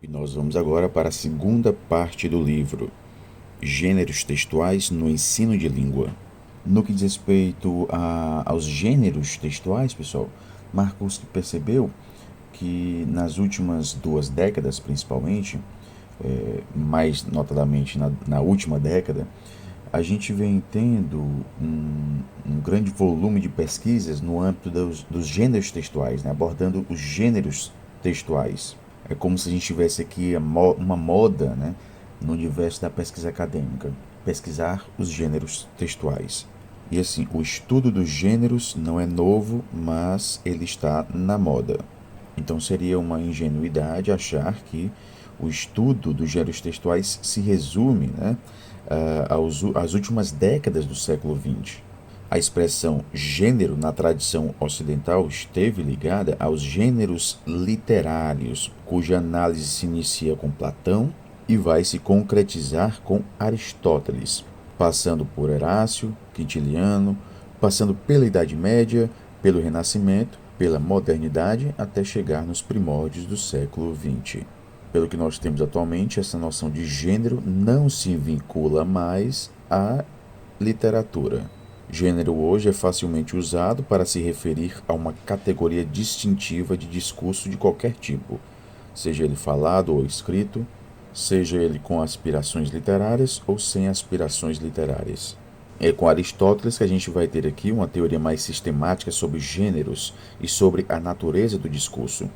E nós vamos agora para a segunda parte do livro, Gêneros Textuais no Ensino de Língua. No que diz respeito aos gêneros textuais, pessoal, Marcus percebeu que nas últimas 2 décadas, principalmente, mais notadamente na última década, a gente vem tendo um grande volume de pesquisas no âmbito dos gêneros textuais, né, abordando os gêneros textuais. É como se a gente tivesse aqui uma moda, né, no universo da pesquisa acadêmica, pesquisar os gêneros textuais. E assim, o estudo dos gêneros não é novo, mas ele está na moda. Então seria uma ingenuidade achar que o estudo dos gêneros textuais se resume, né, às últimas décadas do século XX. A expressão gênero na tradição ocidental esteve ligada aos gêneros literários, cuja análise se inicia com Platão e vai se concretizar com Aristóteles, passando por Horácio, Quintiliano, passando pela Idade Média, pelo Renascimento, pela modernidade, até chegar nos primórdios do século XX. Pelo que nós temos atualmente, essa noção de gênero não se vincula mais à literatura. Gênero hoje é facilmente usado para se referir a uma categoria distintiva de discurso de qualquer tipo, seja ele falado ou escrito, seja ele com aspirações literárias ou sem aspirações literárias. É com Aristóteles que a gente vai ter aqui uma teoria mais sistemática sobre gêneros e sobre a natureza do discurso.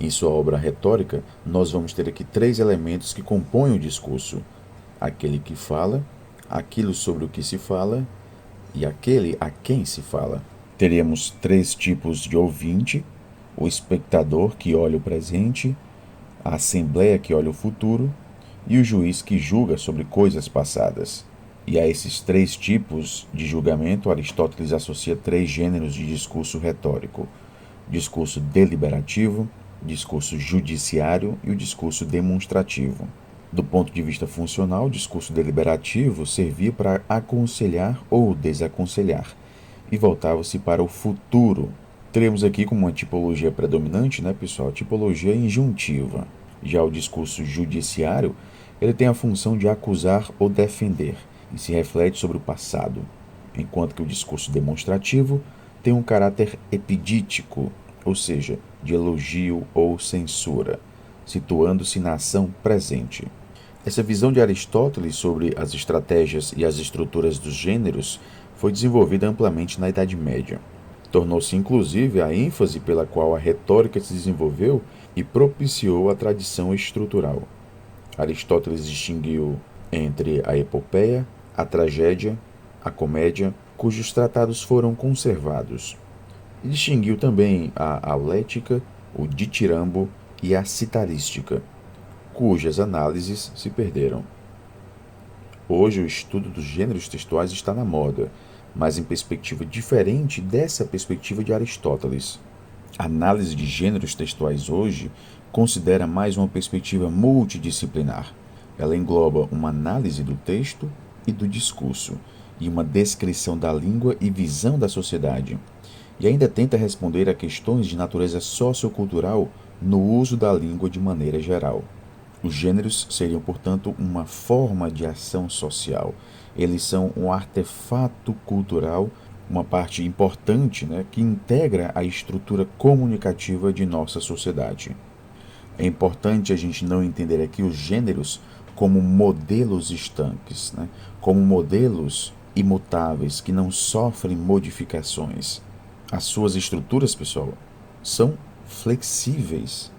Em sua obra retórica, nós vamos ter aqui 3 elementos que compõem o discurso: aquele que fala, aquilo sobre o que se fala e aquele a quem se fala. Teríamos 3 tipos de ouvinte: o espectador que olha o presente, a assembleia que olha o futuro e o juiz que julga sobre coisas passadas. E a esses 3 tipos de julgamento, Aristóteles associa 3 gêneros de discurso retórico: discurso deliberativo, discurso judiciário e o discurso demonstrativo. Do ponto de vista funcional, o discurso deliberativo servia para aconselhar ou desaconselhar e voltava-se para o futuro. Teremos aqui como uma tipologia predominante, né, pessoal, a tipologia injuntiva. Já o discurso judiciário, ele tem a função de acusar ou defender e se reflete sobre o passado, enquanto que o discurso demonstrativo tem um caráter epidítico, ou seja, de elogio ou censura, situando-se na ação presente. Essa visão de Aristóteles sobre as estratégias e as estruturas dos gêneros foi desenvolvida amplamente na Idade Média. Tornou-se inclusive a ênfase pela qual a retórica se desenvolveu e propiciou a tradição estrutural. Aristóteles distinguiu entre a epopeia, a tragédia, a comédia, cujos tratados foram conservados. E distinguiu também a aulética, o ditirambo e a citarística, cujas análises se perderam. Hoje, o estudo dos gêneros textuais está na moda, mas em perspectiva diferente dessa perspectiva de Aristóteles. A análise de gêneros textuais hoje considera mais uma perspectiva multidisciplinar. Ela engloba uma análise do texto e do discurso, e uma descrição da língua e visão da sociedade, e ainda tenta responder a questões de natureza sociocultural no uso da língua de maneira geral. Os gêneros seriam, portanto, uma forma de ação social. Eles são um artefato cultural, uma parte importante, né, que integra a estrutura comunicativa de nossa sociedade. É importante a gente não entender aqui os gêneros como modelos estanques, né, como modelos imutáveis que não sofrem modificações. As suas estruturas, pessoal, são flexíveis,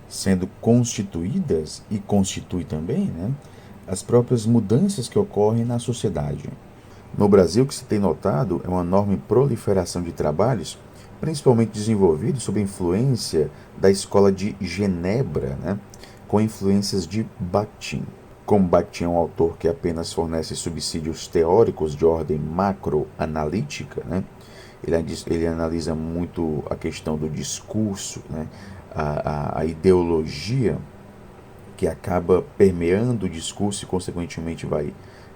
sendo constituídas e constitui também, né, as próprias mudanças que ocorrem na sociedade. No Brasil, o que se tem notado é uma enorme proliferação de trabalhos, principalmente desenvolvidos sob a influência da escola de Genebra, né, com influências de Bakhtin. Como Bakhtin é um autor que apenas fornece subsídios teóricos de ordem macroanalítica, né, ele analisa muito a questão do discurso, né, a ideologia que acaba permeando o discurso e, consequentemente,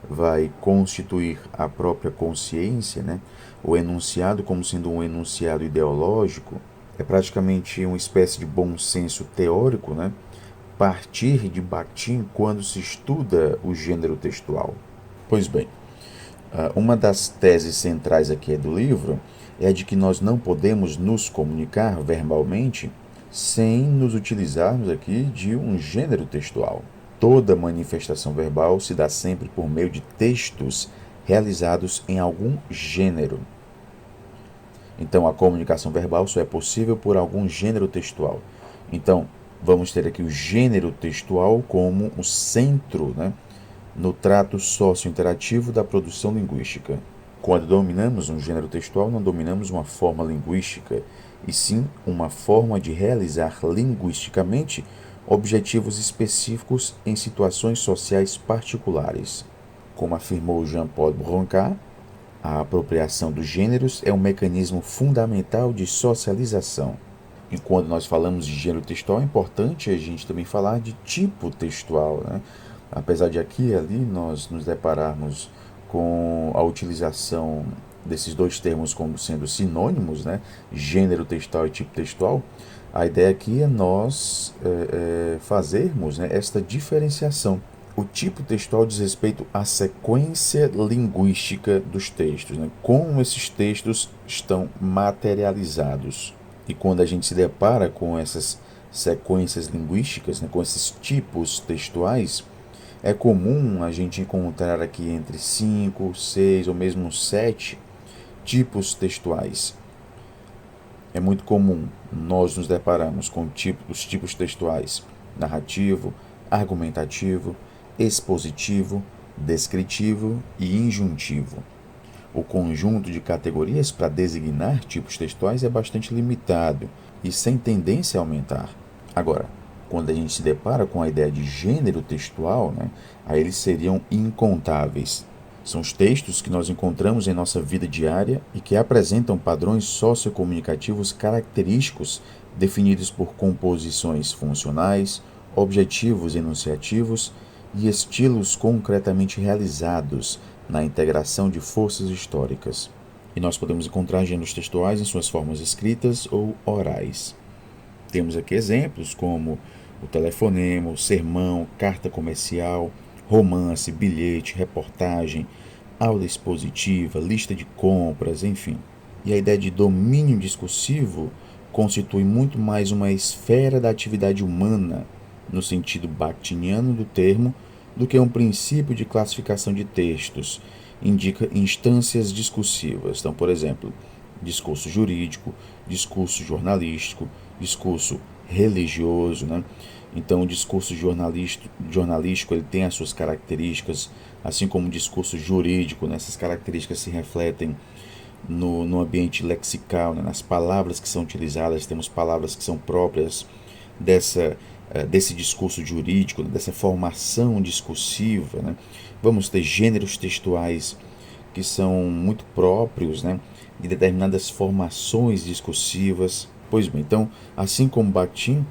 vai constituir a própria consciência, né? O enunciado, como sendo um enunciado ideológico, é praticamente uma espécie de bom senso teórico, né? partir de Bakhtin quando se estuda o gênero textual? Pois bem, uma das teses centrais aqui do livro é a de que nós não podemos nos comunicar verbalmente sem nos utilizarmos aqui de um gênero textual. Toda manifestação verbal se dá sempre por meio de textos realizados em algum gênero. Então, a comunicação verbal só é possível por algum gênero textual. Então, vamos ter aqui o gênero textual como o centro, né, no trato socio-interativo da produção linguística. Quando dominamos um gênero textual, não dominamos uma forma linguística, e sim uma forma de realizar linguisticamente objetivos específicos em situações sociais particulares. Como afirmou Jean-Paul Broca, a apropriação dos gêneros é um mecanismo fundamental de socialização. E quando nós falamos de gênero textual, é importante a gente também falar de tipo textual, né? Apesar de aqui e ali nós nos depararmos com a utilização desses dois termos como sendo sinônimos, né? Gênero textual e tipo textual, a ideia aqui é nós fazermos, né, esta diferenciação. O tipo textual diz respeito à sequência linguística dos textos, né? Como esses textos estão materializados. E quando a gente se depara com essas sequências linguísticas, né, com esses tipos textuais, é comum a gente encontrar aqui entre 5, 6 ou mesmo 7 tipos textuais. É muito comum nós nos depararmos com os tipos textuais narrativo, argumentativo, expositivo, descritivo e injuntivo. O conjunto de categorias para designar tipos textuais é bastante limitado e sem tendência a aumentar. Agora, quando a gente se depara com a ideia de gênero textual, né, aí eles seriam incontáveis. São os textos que nós encontramos em nossa vida diária e que apresentam padrões sociocomunicativos característicos definidos por composições funcionais, objetivos enunciativos e estilos concretamente realizados na integração de forças históricas. E nós podemos encontrar gêneros textuais em suas formas escritas ou orais. Temos aqui exemplos como o telefonema, o sermão, carta comercial, romance, bilhete, reportagem, aula expositiva, lista de compras, enfim. E a ideia de domínio discursivo constitui muito mais uma esfera da atividade humana, no sentido bakhtiniano do termo, do que um princípio de classificação de textos. Indica instâncias discursivas. Então, por exemplo, discurso jurídico, discurso jornalístico, discurso religioso, né? Então, o discurso jornalístico ele tem as suas características, assim como o discurso jurídico, né? Essas características se refletem no ambiente lexical, né? Nas palavras que são utilizadas. Temos palavras que são próprias desse discurso jurídico, né? Dessa formação discursiva, né? Vamos ter gêneros textuais que são muito próprios, né, de determinadas formações discursivas. Pois bem, então, assim como Bakhtin,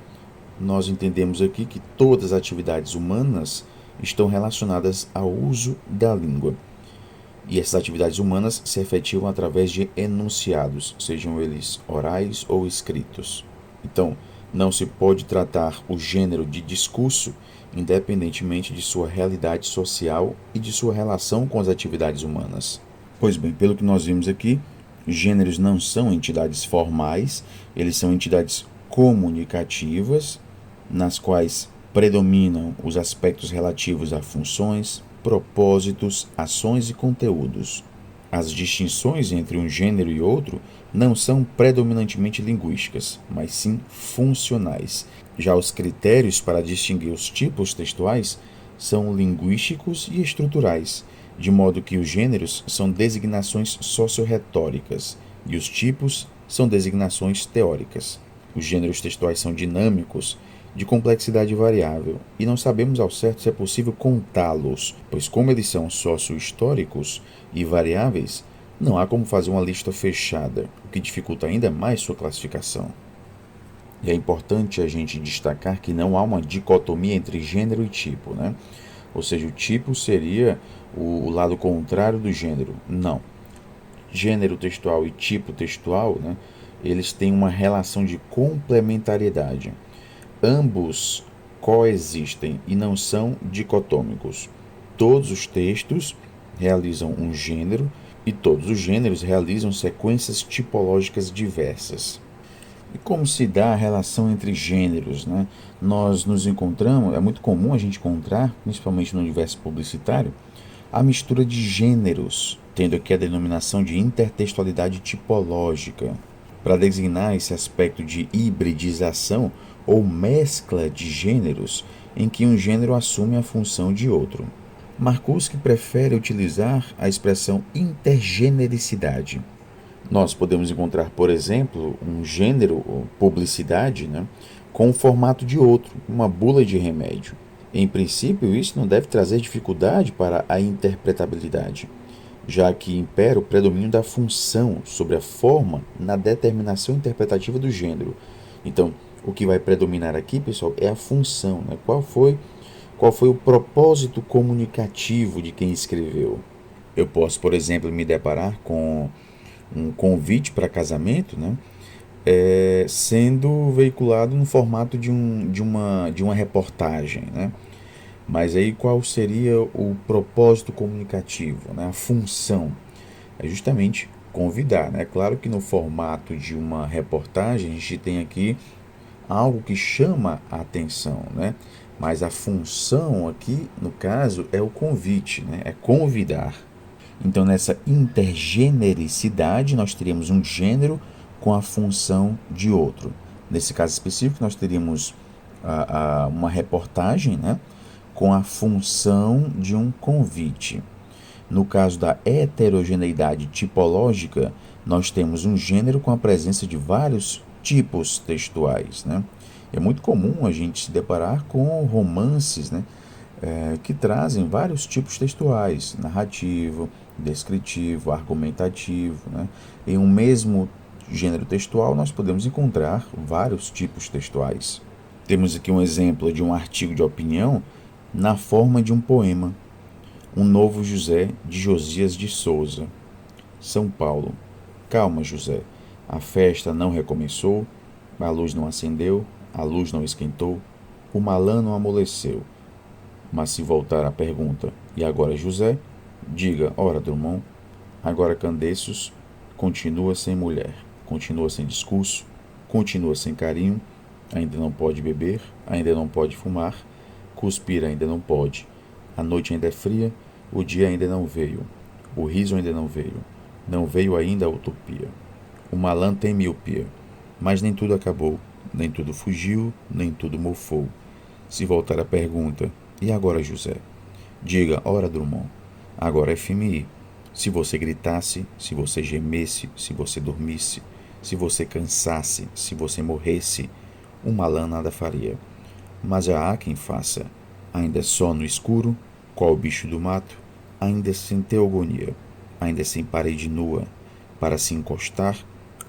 nós entendemos aqui que todas as atividades humanas estão relacionadas ao uso da língua. E essas atividades humanas se efetivam através de enunciados, sejam eles orais ou escritos. Então, não se pode tratar o gênero de discurso independentemente de sua realidade social e de sua relação com as atividades humanas. Pois bem, pelo que nós vimos aqui, gêneros não são entidades formais, eles são entidades comunicativas, nas quais predominam os aspectos relativos a funções, propósitos, ações e conteúdos. As distinções entre um gênero e outro não são predominantemente linguísticas, mas sim funcionais. Já os critérios para distinguir os tipos textuais são linguísticos e estruturais, de modo que os gêneros são designações socio-retóricas e os tipos são designações teóricas. Os gêneros textuais são dinâmicos, de complexidade variável, e não sabemos ao certo se é possível contá-los, pois como eles são socio-históricos e variáveis, não há como fazer uma lista fechada, o que dificulta ainda mais sua classificação. E é importante a gente destacar que não há uma dicotomia entre gênero e tipo, né? Ou seja, o tipo seria o lado contrário do gênero. Não. Gênero textual e tipo textual, né, eles têm uma relação de complementariedade. Ambos coexistem e não são dicotômicos. Todos os textos realizam um gênero e todos os gêneros realizam sequências tipológicas diversas. E como se dá a relação entre gêneros, né? Nós nos encontramos, é muito comum a gente encontrar, principalmente no universo publicitário, a mistura de gêneros, tendo aqui a denominação de intertextualidade tipológica, para designar esse aspecto de hibridização ou mescla de gêneros em que um gênero assume a função de outro. Markowski prefere utilizar a expressão intergenericidade. Nós podemos encontrar, por exemplo, um gênero, publicidade, né, com o formato de outro, uma bula de remédio. Em princípio, isso não deve trazer dificuldade para a interpretabilidade, já que impera o predomínio da função sobre a forma na determinação interpretativa do gênero. Então, o que vai predominar aqui, pessoal, é a função, né? Qual foi o propósito comunicativo de quem escreveu? Eu posso, por exemplo, me deparar com um convite para casamento, né, sendo veiculado no formato de uma reportagem, né? Mas aí qual seria o propósito comunicativo, né? A função é justamente convidar, né? Claro que no formato de uma reportagem a gente tem aqui algo que chama a atenção, né? Mas a função aqui, no caso, é o convite, né? É convidar. Então, nessa intergenericidade, nós teríamos um gênero com a função de outro. Nesse caso específico, nós teríamos uma reportagem, né, com a função de um convite. No caso da heterogeneidade tipológica, nós temos um gênero com a presença de vários tipos textuais, né? É muito comum a gente se deparar com romances, né, que trazem vários tipos textuais, narrativo, descritivo, argumentativo, né? Em um mesmo gênero textual, nós podemos encontrar vários tipos textuais. Temos aqui um exemplo de um artigo de opinião na forma de um poema. Um novo José, de Josias de Souza. São Paulo. Calma, José. A festa não recomeçou, a luz não acendeu, a luz não esquentou, o malan não amoleceu. Mas se voltar à pergunta, e agora José? Diga, ora Drummond, agora Candeços continua sem mulher, continua sem discurso, continua sem carinho, ainda não pode beber, ainda não pode fumar, cuspir ainda não pode, a noite ainda é fria, o dia ainda não veio, o riso ainda não veio ainda a utopia. O malan tem miopia, mas nem tudo acabou, nem tudo fugiu, nem tudo mofou. Se voltar à pergunta, e agora José? Diga, ora Drummond, agora FMI. Se você gritasse, se você gemesse, se você dormisse, se você cansasse, se você morresse, um malan nada faria. Mas já há quem faça, ainda só no escuro, qual o bicho do mato, ainda sem teogonia, ainda sem parede nua, para se encostar,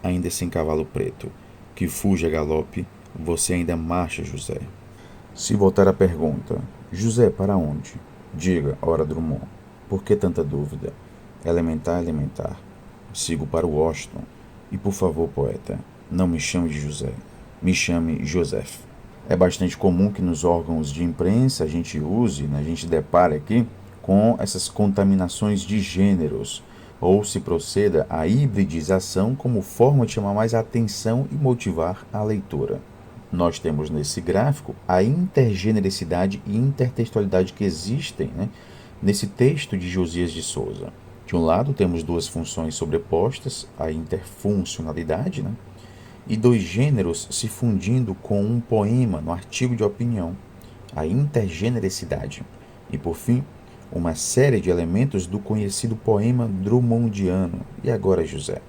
ainda sem cavalo preto, que fuja a galope, você ainda marcha, José. Se voltar à pergunta, José, para onde? Diga, ora Drummond, por que tanta dúvida? Elementar, elementar. Sigo para o Washington. E por favor, poeta, não me chame de José, me chame Joseph. É bastante comum que nos órgãos de imprensa a gente use, né, a gente depare aqui com essas contaminações de gêneros, ou se proceda à hibridização como forma de chamar mais atenção e motivar a leitura. Nós temos nesse gráfico a intergenericidade e intertextualidade que existem, né, nesse texto de Josias de Souza. De um lado, temos duas funções sobrepostas, a interfuncionalidade, né, e dois gêneros se fundindo com um poema no artigo de opinião, a intergenericidade. E, por fim, uma série de elementos do conhecido poema drummondiano, e agora José,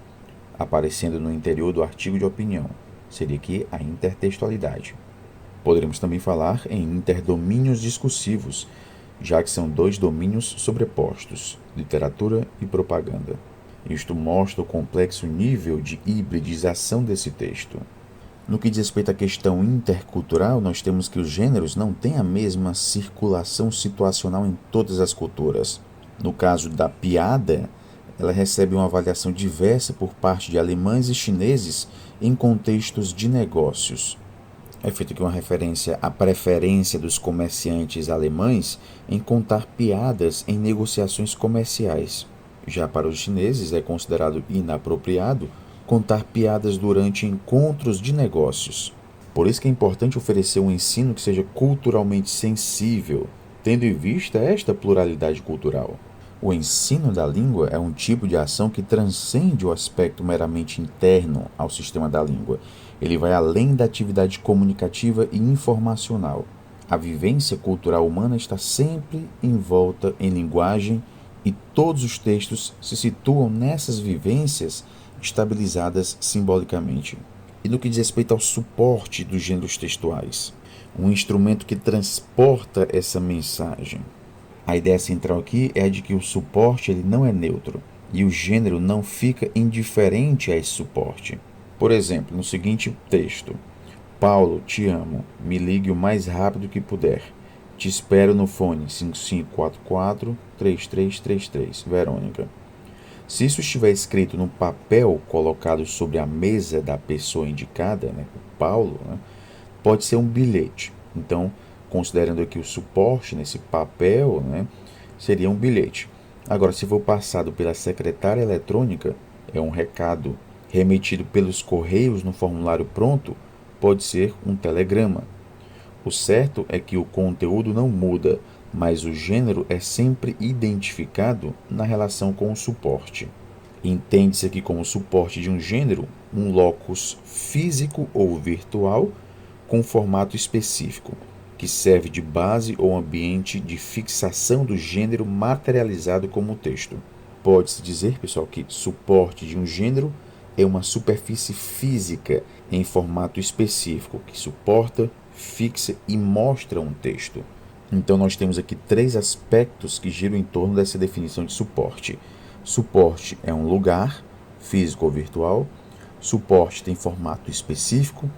aparecendo no interior do artigo de opinião. Seria aqui a intertextualidade. Poderíamos também falar em interdomínios discursivos, já que são dois domínios sobrepostos, literatura e propaganda. Isto mostra o complexo nível de hibridização desse texto. No que diz respeito à questão intercultural, nós temos que os gêneros não têm a mesma circulação situacional em todas as culturas. No caso da piada, ela recebe uma avaliação diversa por parte de alemães e chineses em contextos de negócios. É feita aqui uma referência à preferência dos comerciantes alemães em contar piadas em negociações comerciais. Já para os chineses é considerado inapropriado contar piadas durante encontros de negócios. Por isso que é importante oferecer um ensino que seja culturalmente sensível, tendo em vista esta pluralidade cultural. O ensino da língua é um tipo de ação que transcende o aspecto meramente interno ao sistema da língua. Ele vai além da atividade comunicativa e informacional. A vivência cultural humana está sempre envolta em linguagem e todos os textos se situam nessas vivências estabilizadas simbolicamente. E no que diz respeito ao suporte dos gêneros textuais, um instrumento que transporta essa mensagem. A ideia central aqui é a de que o suporte ele não é neutro e o gênero não fica indiferente a esse suporte. Por exemplo, no seguinte texto: Paulo, te amo, me ligue o mais rápido que puder. Te espero no fone 5544-3333, Verônica. Se isso estiver escrito no papel colocado sobre a mesa da pessoa indicada, né, o Paulo, né, pode ser um bilhete. Então, considerando aqui o suporte nesse papel, né, seria um bilhete. Agora, se for passado pela secretária eletrônica, é um recado. Remetido pelos correios no formulário pronto, pode ser um telegrama. O certo é que o conteúdo não muda, mas o gênero é sempre identificado na relação com o suporte. Entende-se aqui como suporte de um gênero um locus físico ou virtual com formato específico, que serve de base ou ambiente de fixação do gênero materializado como texto. Pode-se dizer, pessoal, que suporte de um gênero é uma superfície física em formato específico que suporta, fixa e mostra um texto. Então nós temos aqui três aspectos que giram em torno dessa definição de suporte. Suporte é um lugar, físico ou virtual. Suporte tem formato específico.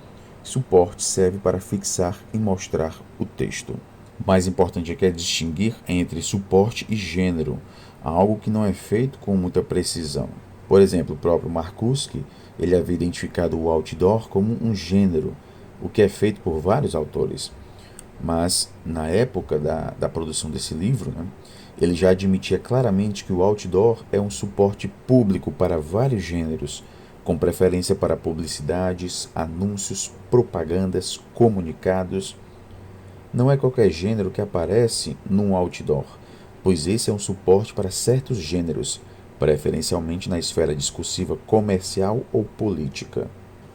Suporte serve para fixar e mostrar o texto. O mais importante aqui é distinguir entre suporte e gênero, algo que não é feito com muita precisão. Por exemplo, o próprio Marcuski, ele havia identificado o outdoor como um gênero, o que é feito por vários autores. Mas, na época da produção desse livro, né, ele já admitia claramente que o outdoor é um suporte público para vários gêneros, com preferência para publicidades, anúncios, propagandas, comunicados. Não é qualquer gênero que aparece num outdoor, pois esse é um suporte para certos gêneros, preferencialmente na esfera discursiva comercial ou política.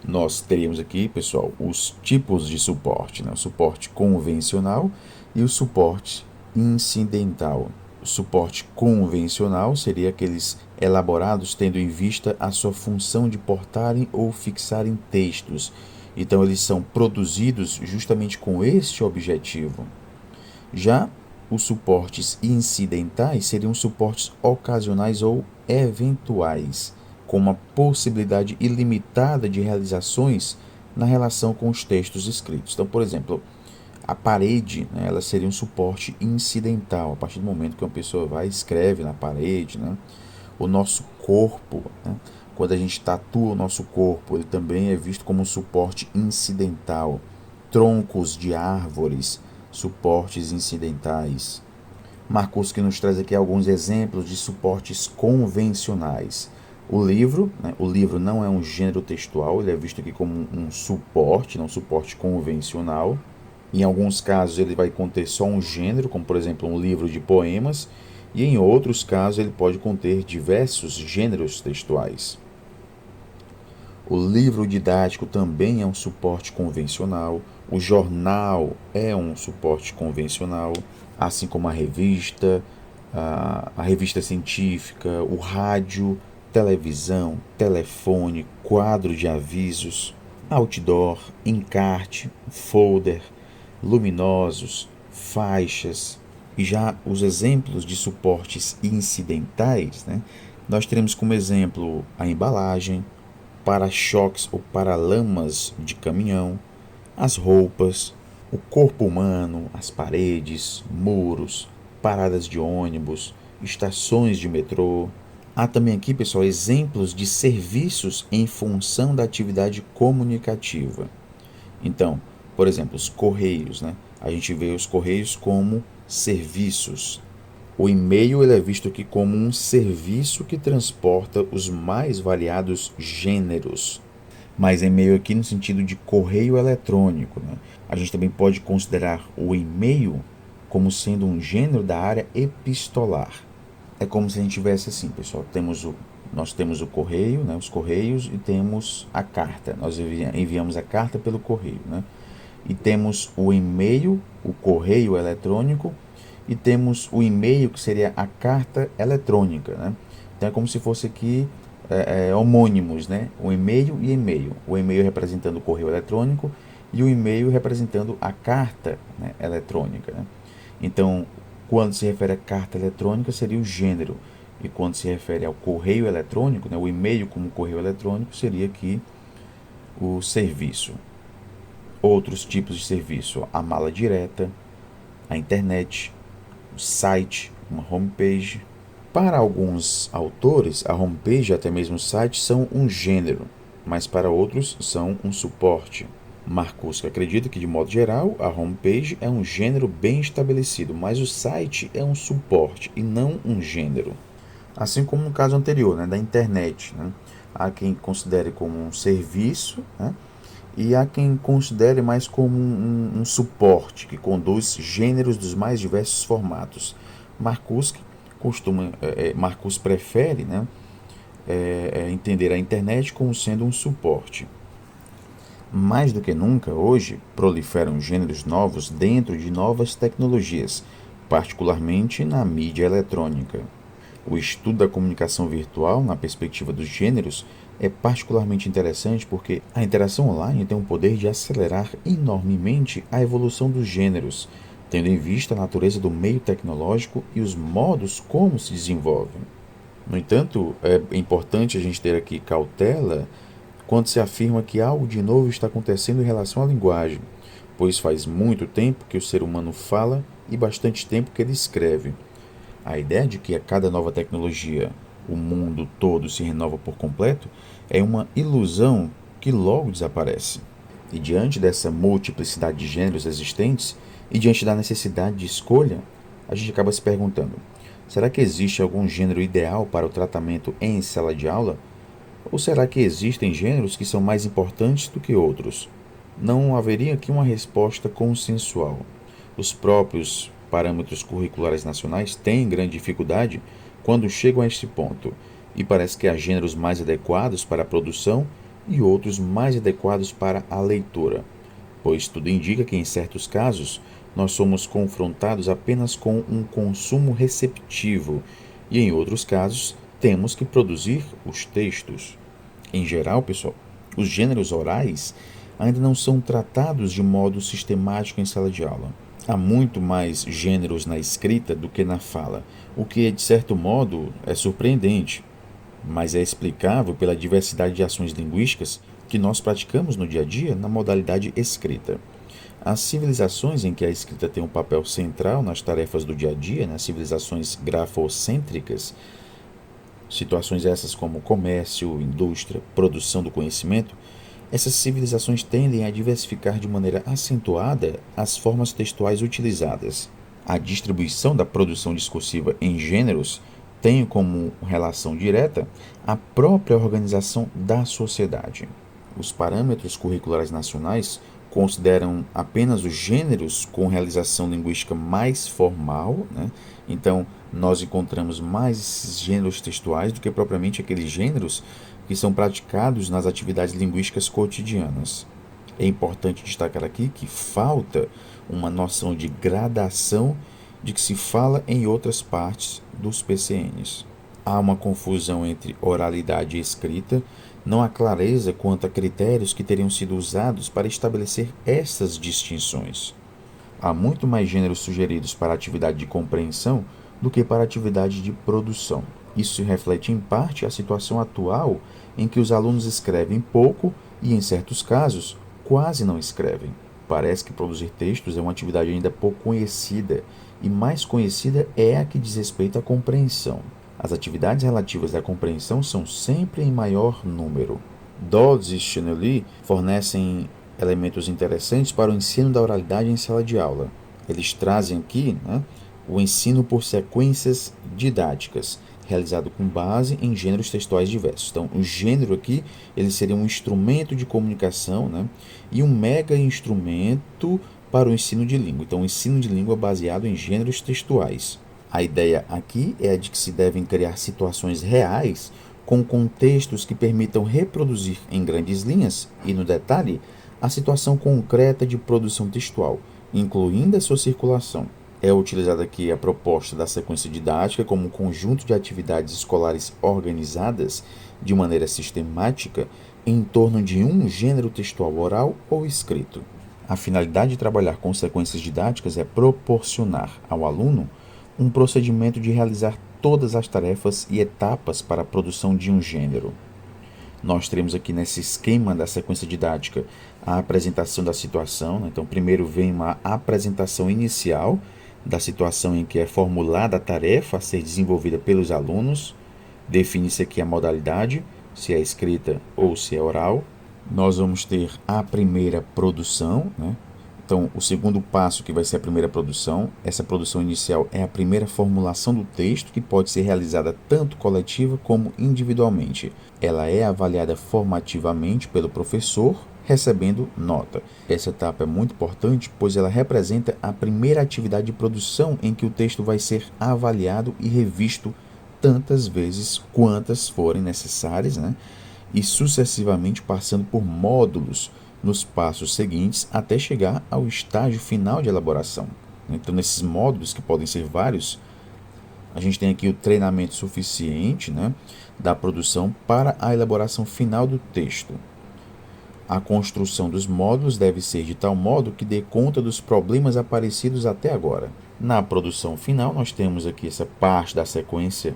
Nós teríamos aqui, pessoal, os tipos de suporte, né? O suporte convencional e o suporte incidental. O suporte convencional seria aqueles elaborados tendo em vista a sua função de portarem ou fixarem textos. Então, eles são produzidos justamente com este objetivo. Já os suportes incidentais seriam suportes ocasionais ou eventuais, com uma possibilidade ilimitada de realizações na relação com os textos escritos. Então, por exemplo, a parede, né, ela seria um suporte incidental, a partir do momento que uma pessoa vai e escreve na parede. Né? O nosso corpo, né, quando a gente tatua o nosso corpo, ele também é visto como um suporte incidental. Troncos de árvores, suportes incidentais. Marcuski nos traz aqui alguns exemplos de suportes convencionais. O livro não é um gênero textual, ele é visto aqui como um suporte, não um suporte convencional. Em alguns casos ele vai conter só um gênero, como por exemplo um livro de poemas, e em outros casos ele pode conter diversos gêneros textuais. O livro didático também é um suporte convencional, o jornal é um suporte convencional, assim como a revista científica, o rádio, televisão, telefone, quadro de avisos, outdoor, encarte, folder, luminosos, faixas. E já os exemplos de suportes incidentais, né, nós teremos como exemplo a embalagem, para-choques ou paralamas de caminhão, as roupas, o corpo humano, as paredes, muros, paradas de ônibus, estações de metrô. Há também aqui, pessoal, exemplos de serviços em função da atividade comunicativa. Então, Por exemplo, os correios, né? A gente vê os correios como serviços. O e-mail ele é visto aqui como um serviço que transporta os mais variados gêneros. Mas e-mail aqui no sentido de correio eletrônico, né? A gente também pode considerar o e-mail como sendo um gênero da área epistolar. É como se a gente tivesse assim, pessoal, nós temos o correio, né, os correios, e temos a carta. Nós enviamos a carta pelo correio, né? E temos o e-mail, o correio eletrônico, e temos o e-mail, que seria a carta eletrônica, né? Então é como se fosse aqui homônimos, né? O e-mail e e-mail. O e-mail representando o correio eletrônico e o e-mail representando a carta, né, eletrônica, né? Então, quando se refere à carta eletrônica, seria o gênero. E quando se refere ao correio eletrônico, né, o e-mail como correio eletrônico, seria aqui o serviço. Outros tipos de serviço: a mala direta, a internet, o site, uma homepage. Para alguns autores, a homepage e até mesmo o site são um gênero, mas para outros são um suporte. Marcuse acredita que, de modo geral, a homepage é um gênero bem estabelecido, mas o site é um suporte e não um gênero. Assim como no caso anterior, né, da internet, né? Há quem considere como um serviço, né? E há quem considere mais como um suporte que conduz gêneros dos mais diversos formatos. Marcuse prefere, né, entender a internet como sendo um suporte. Mais do que nunca, hoje, proliferam gêneros novos dentro de novas tecnologias, particularmente na mídia eletrônica. O estudo da comunicação virtual, na perspectiva dos gêneros, é particularmente interessante porque a interação online tem o poder de acelerar enormemente a evolução dos gêneros, tendo em vista a natureza do meio tecnológico e os modos como se desenvolvem. No entanto, é importante a gente ter aqui cautela quando se afirma que algo de novo está acontecendo em relação à linguagem, pois faz muito tempo que o ser humano fala e bastante tempo que ele escreve. A ideia de que a cada nova tecnologia o mundo todo se renova por completo é uma ilusão que logo desaparece. E diante dessa multiplicidade de gêneros existentes e diante da necessidade de escolha, a gente acaba se perguntando: será que existe algum gênero ideal para o tratamento em sala de aula? Ou será que existem gêneros que são mais importantes do que outros? Não haveria aqui uma resposta consensual. Os próprios parâmetros curriculares nacionais têm grande dificuldade quando chegam a este ponto, e parece que há gêneros mais adequados para a produção e outros mais adequados para a leitura, pois tudo indica que, em certos casos, nós somos confrontados apenas com um consumo receptivo e, em outros casos, temos que produzir os textos. Em geral, pessoal, os gêneros orais ainda não são tratados de modo sistemático em sala de aula. Há muito mais gêneros na escrita do que na fala, o que, de certo modo, é surpreendente, mas é explicável pela diversidade de ações linguísticas que nós praticamos no dia a dia na modalidade escrita. As civilizações em que a escrita tem um papel central nas tarefas do dia a dia, nas civilizações grafocêntricas, situações essas como comércio, indústria, produção do conhecimento, essas civilizações tendem a diversificar de maneira acentuada as formas textuais utilizadas. A distribuição da produção discursiva em gêneros tem como relação direta a própria organização da sociedade. Os parâmetros curriculares nacionais consideram apenas os gêneros com realização linguística mais formal, né? Então, nós encontramos mais esses gêneros textuais do que propriamente aqueles gêneros que são praticados nas atividades linguísticas cotidianas. É importante destacar aqui que falta uma noção de gradação de que se fala em outras partes dos PCNs. Há uma confusão entre oralidade e escrita, não há clareza quanto a critérios que teriam sido usados para estabelecer essas distinções. Há muito mais gêneros sugeridos para a atividade de compreensão do que para a atividade de produção. Isso se reflete em parte a situação atual em que os alunos escrevem pouco e, em certos casos, quase não escrevem. Parece que produzir textos é uma atividade ainda pouco conhecida, e mais conhecida é a que diz respeito à compreensão. As atividades relativas à compreensão são sempre em maior número. Dodds e Chenely fornecem elementos interessantes para o ensino da oralidade em sala de aula. Eles trazem aqui, né, o ensino por sequências didáticas, realizado com base em gêneros textuais diversos. Então, o gênero aqui, ele seria um instrumento de comunicação, né, e um mega instrumento para o ensino de língua. Então, o ensino de língua baseado em gêneros textuais. A ideia aqui é a de que se devem criar situações reais com contextos que permitam reproduzir em grandes linhas e no detalhe a situação concreta de produção textual, incluindo a sua circulação. É utilizada aqui a proposta da sequência didática como um conjunto de atividades escolares organizadas de maneira sistemática em torno de um gênero textual oral ou escrito. A finalidade de trabalhar com sequências didáticas é proporcionar ao aluno um procedimento de realizar todas as tarefas e etapas para a produção de um gênero. Nós teremos aqui nesse esquema da sequência didática a apresentação da situação, né? Então, primeiro vem uma apresentação inicial da situação em que é formulada a tarefa a ser desenvolvida pelos alunos, define-se aqui a modalidade, se é escrita ou se é oral. Nós vamos ter a primeira produção, né? Então, o segundo passo, que vai ser a primeira produção, essa produção inicial é a primeira formulação do texto, que pode ser realizada tanto coletiva como individualmente. Ela é avaliada formativamente pelo professor, recebendo nota. Essa etapa é muito importante, pois ela representa a primeira atividade de produção em que o texto vai ser avaliado e revisto tantas vezes quantas forem necessárias, né? E sucessivamente passando por módulos nos passos seguintes até chegar ao estágio final de elaboração. Então, nesses módulos, que podem ser vários, a gente tem aqui o treinamento suficiente, né, da produção para a elaboração final do texto. A construção dos módulos deve ser de tal modo que dê conta dos problemas aparecidos até agora. Na produção final, nós temos aqui essa parte da sequência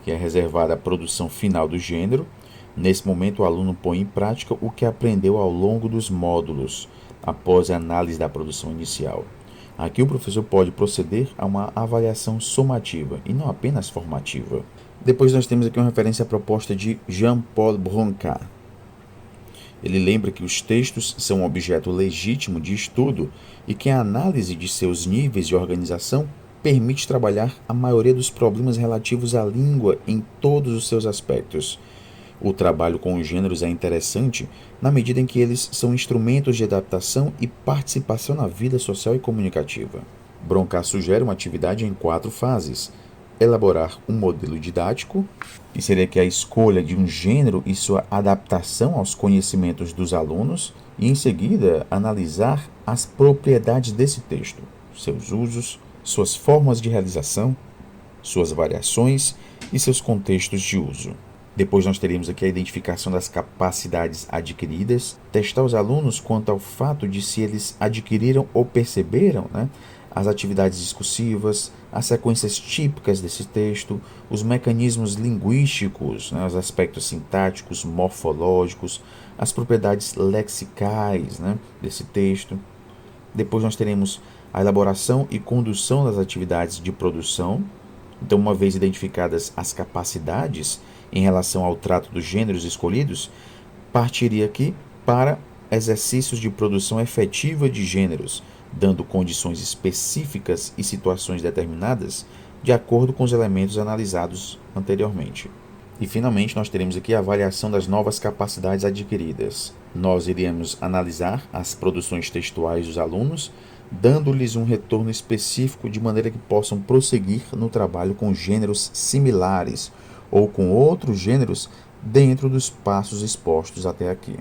que é reservada à produção final do gênero. Nesse momento, o aluno põe em prática o que aprendeu ao longo dos módulos, após a análise da produção inicial. Aqui o professor pode proceder a uma avaliação somativa e não apenas formativa. Depois nós temos aqui uma referência à proposta de Jean-Paul Broca. Ele lembra que os textos são um objeto legítimo de estudo e que a análise de seus níveis de organização permite trabalhar a maioria dos problemas relativos à língua em todos os seus aspectos. O trabalho com os gêneros é interessante na medida em que eles são instrumentos de adaptação e participação na vida social e comunicativa. Broca sugere uma atividade em 4 fases: elaborar um modelo didático, que seria aqui a escolha de um gênero e sua adaptação aos conhecimentos dos alunos, e em seguida analisar as propriedades desse texto, seus usos, suas formas de realização, suas variações e seus contextos de uso. Depois nós teríamos aqui a identificação das capacidades adquiridas, testar os alunos quanto ao fato de se eles adquiriram ou perceberam, né, as atividades discursivas, as sequências típicas desse texto, os mecanismos linguísticos, né, os aspectos sintáticos, morfológicos, as propriedades lexicais, né, desse texto. Depois nós teremos a elaboração e condução das atividades de produção. Então, uma vez identificadas as capacidades em relação ao trato dos gêneros escolhidos, partiria aqui para exercícios de produção efetiva de gêneros, dando condições específicas e situações determinadas de acordo com os elementos analisados anteriormente. E, finalmente, nós teremos aqui a avaliação das novas capacidades adquiridas. Nós iremos analisar as produções textuais dos alunos, dando-lhes um retorno específico de maneira que possam prosseguir no trabalho com gêneros similares ou com outros gêneros dentro dos passos expostos até aqui.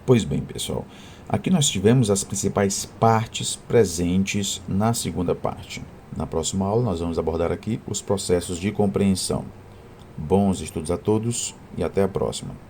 Pois bem, pessoal, aqui nós tivemos as principais partes presentes na segunda parte. Na próxima aula nós vamos abordar aqui os processos de compreensão. Bons estudos a todos e até a próxima.